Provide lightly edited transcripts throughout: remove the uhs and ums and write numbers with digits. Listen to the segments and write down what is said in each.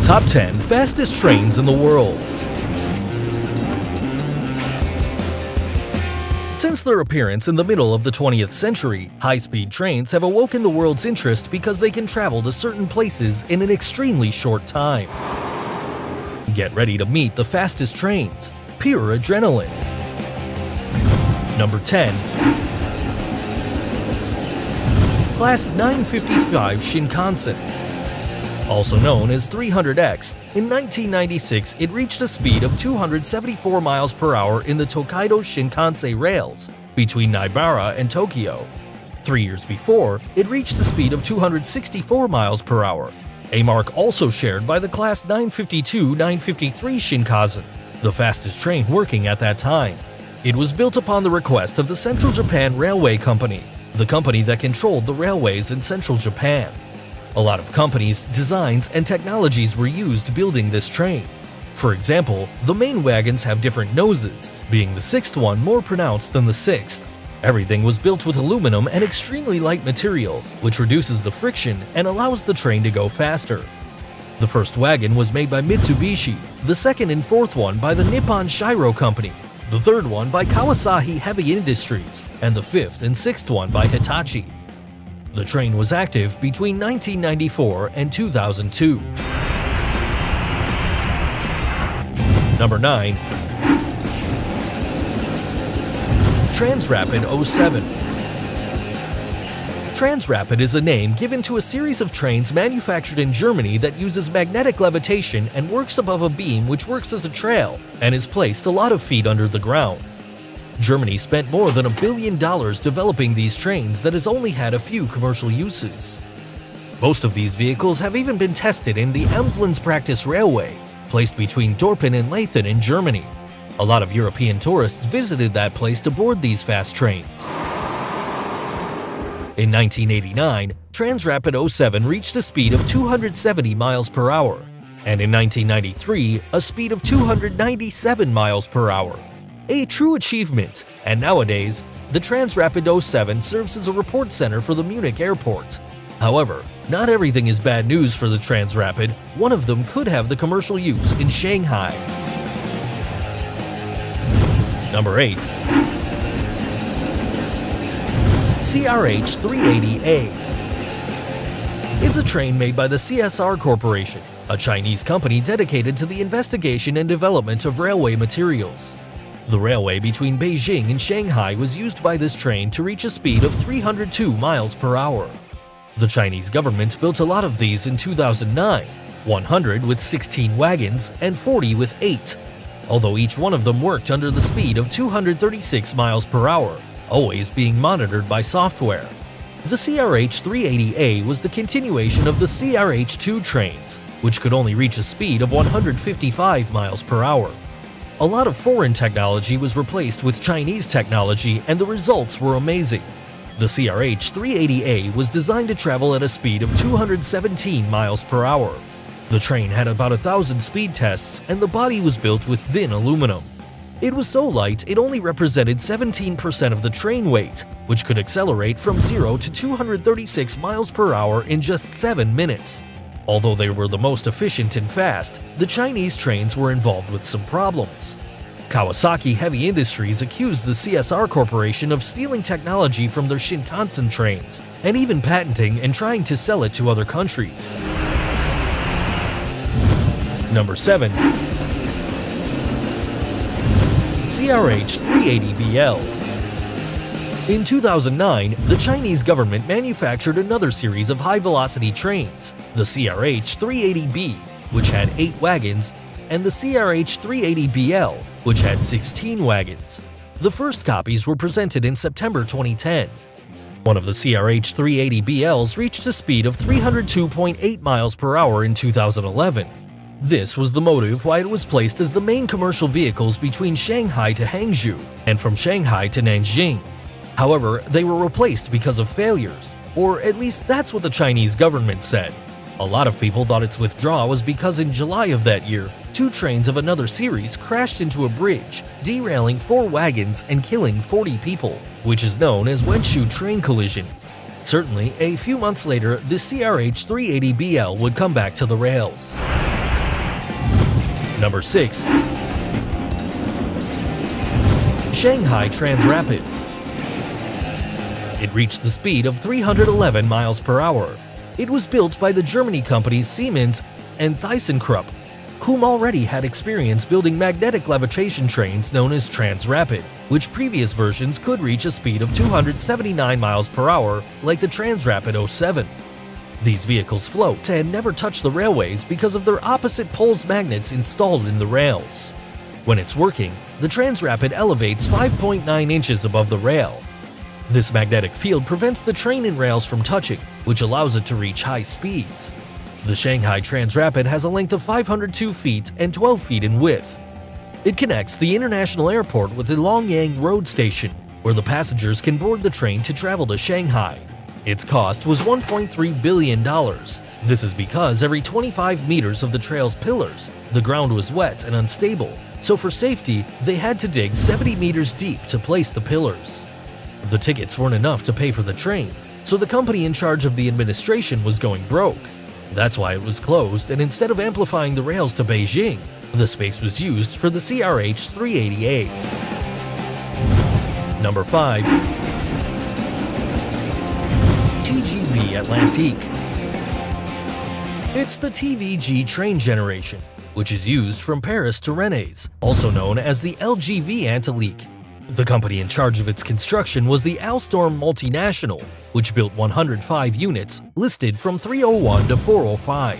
Top 10 Fastest Trains in the World. Since their appearance in the middle of the 20th century, high-speed trains have awoken the world's interest because they can travel to certain places in an extremely short time. Get ready to meet the fastest trains. Pure adrenaline. Number 10. Class 955 Shinkansen. Also known as 300X, in 1996 it reached a speed of 274 miles per hour in the Tokaido Shinkansen rails between Nibara and Tokyo. 3 years before, it reached a speed of 264 miles per hour, a mark also shared by the Class 952-953 Shinkansen, the fastest train working at that time. It was built upon the request of the Central Japan Railway Company, the company that controlled the railways in central Japan. A lot of companies, designs, and technologies were used building this train. For example, the main wagons have different noses, being the sixth one more pronounced than the sixth. Everything was built with aluminum and extremely light material, which reduces the friction and allows the train to go faster. The first wagon was made by Mitsubishi, the second and fourth one by the Nippon Shiro Company, the third one by Kawasaki Heavy Industries, and the fifth and sixth one by Hitachi. The train was active between 1994 and 2002. Number 9. Transrapid 07. Transrapid is a name given to a series of trains manufactured in Germany that uses magnetic levitation and works above a beam which works as a trail and is placed a lot of feet under the ground. Germany spent more than $1 billion developing these trains that has only had a few commercial uses. Most of these vehicles have even been tested in the Emslandspractice Railway, placed between Dorpen and Leithen in Germany. A lot of European tourists visited that place to board these fast trains. In 1989, Transrapid 07 reached a speed of 270 miles per hour, and in 1993, a speed of 297 miles per hour. A true achievement, and nowadays, the Transrapid 07 serves as a report center for the Munich airport. However, not everything is bad news for the Transrapid. One of them could have the commercial use in Shanghai. Number 8. CRH 380A. It's a train made by the CSR Corporation, a Chinese company dedicated to the investigation and development of railway materials. The railway between Beijing and Shanghai was used by this train to reach a speed of 302 miles per hour. The Chinese government built a lot of these in 2009, 100 with 16 wagons and 40 with 8, although each one of them worked under the speed of 236 miles per hour, always being monitored by software. The CRH 380A was the continuation of the CRH-2 trains, which could only reach a speed of 155 miles per hour. A lot of foreign technology was replaced with Chinese technology, and the results were amazing. The CRH 380A was designed to travel at a speed of 217 miles per hour. The train had about 1,000 speed tests, and the body was built with thin aluminum. It was so light it only represented 17% of the train weight, which could accelerate from 0 to 236 miles per hour in just 7 minutes. Although they were the most efficient and fast, the Chinese trains were involved with some problems. Kawasaki Heavy Industries accused the CSR Corporation of stealing technology from their Shinkansen trains, and even patenting and trying to sell it to other countries. Number 7. CRH 380BL. In 2009, the Chinese government manufactured another series of high-velocity trains, the CRH 380B, which had 8 wagons, and the CRH 380BL, which had 16 wagons. The first copies were presented in September 2010. One of the CRH 380BLs reached a speed of 302.8 miles per hour in 2011. This was the motive why it was placed as the main commercial vehicles between Shanghai to Hangzhou and from Shanghai to Nanjing. However, they were replaced because of failures, or at least that's what the Chinese government said. A lot of people thought its withdrawal was because in July of that year, 2 trains of another series crashed into a bridge, derailing 4 wagons and killing 40 people, which is known as Wenshu train collision. Certainly, a few months later, the CRH 380BL would come back to the rails. Number 6. Shanghai Transrapid. It reached the speed of 311 miles per hour. It was built by the German companies Siemens and ThyssenKrupp, whom already had experience building magnetic levitation trains known as Transrapid, which previous versions could reach a speed of 279 miles per hour like the Transrapid 07. These vehicles float and never touch the railways because of their opposite poles magnets installed in the rails. When it's working, the Transrapid elevates 5.9 inches above the rail. This magnetic field prevents the train and rails from touching, which allows it to reach high speeds. The Shanghai Transrapid has a length of 502 feet and 12 feet in width. It connects the international airport with the Longyang Road Station, where the passengers can board the train to travel to Shanghai. Its cost was $1.3 billion. This is because every 25 meters of the trail's pillars, the ground was wet and unstable, so for safety, they had to dig 70 meters deep to place the pillars. The tickets weren't enough to pay for the train, so the company in charge of the administration was going broke. That's why it was closed, and instead of amplifying the rails to Beijing, the space was used for the CRH 380A. Number 5. TGV Atlantique. It's the TVG train generation, which is used from Paris to Rennes, also known as the LGV Atlantique. The company in charge of its construction was the Alstom Multinational, which built 105 units, listed from 301 to 405.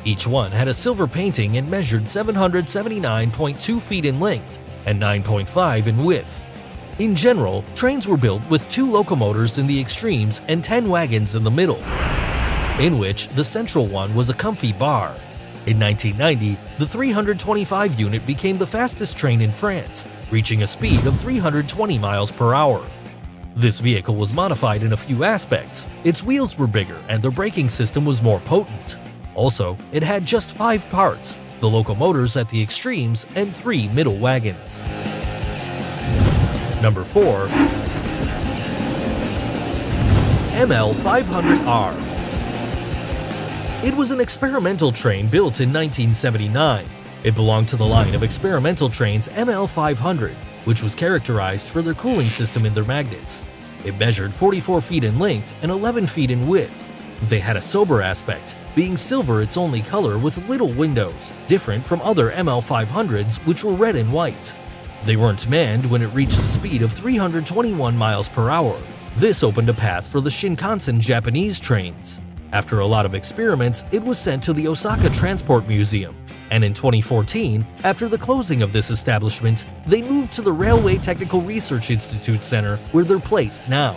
Each one had a silver painting and measured 779.2 feet in length and 9.5 in width. In general, trains were built with 2 locomotors in the extremes and 10 wagons in the middle, in which the central one was a comfy bar. In 1990, the 325 unit became the fastest train in France, reaching a speed of 320 miles per hour. This vehicle was modified in a few aspects. Its wheels were bigger and the braking system was more potent. Also, it had just 5 parts, the locomotors at the extremes and 3 middle wagons. Number 4. ML500R. It was an experimental train built in 1979. It belonged to the line of experimental trains ML500, which was characterized for their cooling system in their magnets. It measured 44 feet in length and 11 feet in width. They had a sober aspect, being silver its only color with little windows, different from other ML500s which were red and white. They weren't manned when it reached a speed of 321 miles per hour. This opened a path for the Shinkansen Japanese trains. After a lot of experiments, it was sent to the Osaka Transport Museum, and in 2014, after the closing of this establishment, they moved to the Railway Technical Research Institute Center, where they're placed now.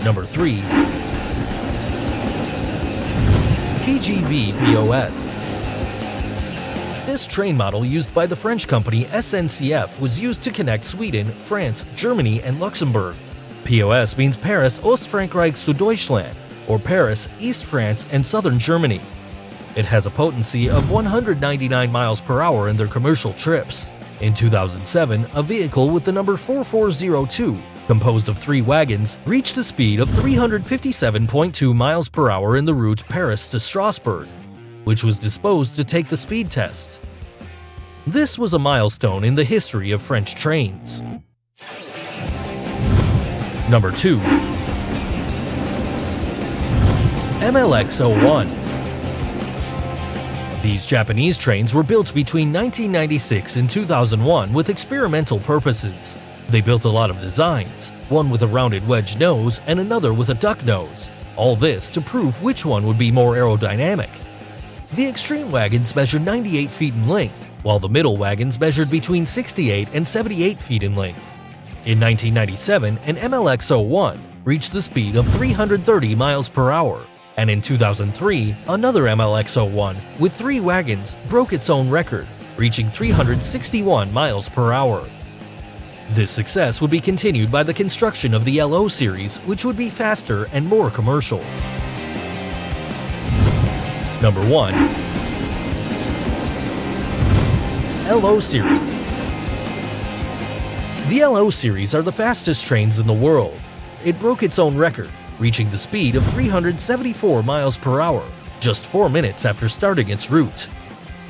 Number 3. TGV POS. This train model used by the French company SNCF was used to connect Sweden, France, Germany, and Luxembourg. POS means Paris Ostfrankreich zu Deutschland, or Paris, East France, and Southern Germany. It has a potency of 199 miles per hour in their commercial trips. In 2007, a vehicle with the number 4402, composed of 3 wagons, reached a speed of 357.2 miles per hour in the route Paris to Strasbourg, which was disposed to take the speed test. This was a milestone in the history of French trains. Number 2. MLX-01. These Japanese trains were built between 1996 and 2001 with experimental purposes. They built a lot of designs, one with a rounded wedge nose and another with a duck nose, all this to prove which one would be more aerodynamic. The extreme wagons measured 98 feet in length, while the middle wagons measured between 68 and 78 feet in length. In 1997, an MLX-01 reached the speed of 330 miles per hour, and in 2003, another MLX-01 with 3 wagons broke its own record, reaching 361 miles per hour. This success would be continued by the construction of the LO series, which would be faster and more commercial. Number 1. LO series. The LO series are the fastest trains in the world. It broke its own record, reaching the speed of 374 miles per hour, just 4 minutes after starting its route.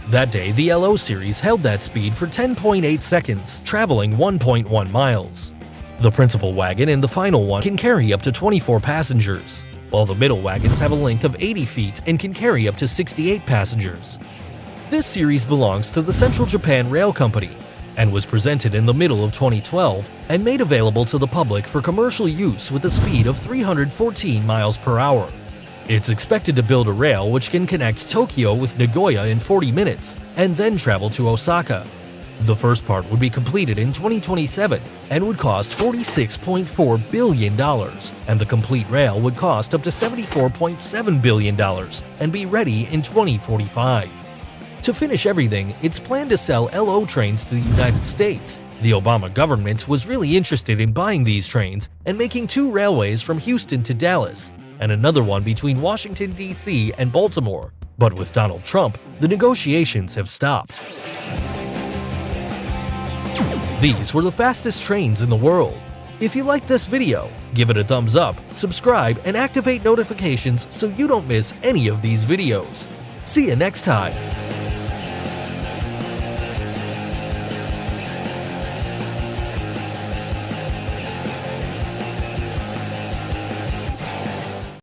That day, the LO series held that speed for 10.8 seconds, traveling 1.1 miles. The principal wagon and the final one can carry up to 24 passengers, while the middle wagons have a length of 80 feet and can carry up to 68 passengers. This series belongs to the Central Japan Rail Company and was presented in the middle of 2012 and made available to the public for commercial use with a speed of 314 miles per hour. It's expected to build a rail which can connect Tokyo with Nagoya in 40 minutes and then travel to Osaka. The first part would be completed in 2027 and would cost $46.4 billion, and the complete rail would cost up to $74.7 billion and be ready in 2045. To finish everything, it's planned to sell LO trains to the United States. The Obama government was really interested in buying these trains and making 2 railways from Houston to Dallas, and another one between Washington, D.C. and Baltimore. But with Donald Trump, the negotiations have stopped. These were the fastest trains in the world. If you liked this video, give it a thumbs up, subscribe, and activate notifications so you don't miss any of these videos. See you next time!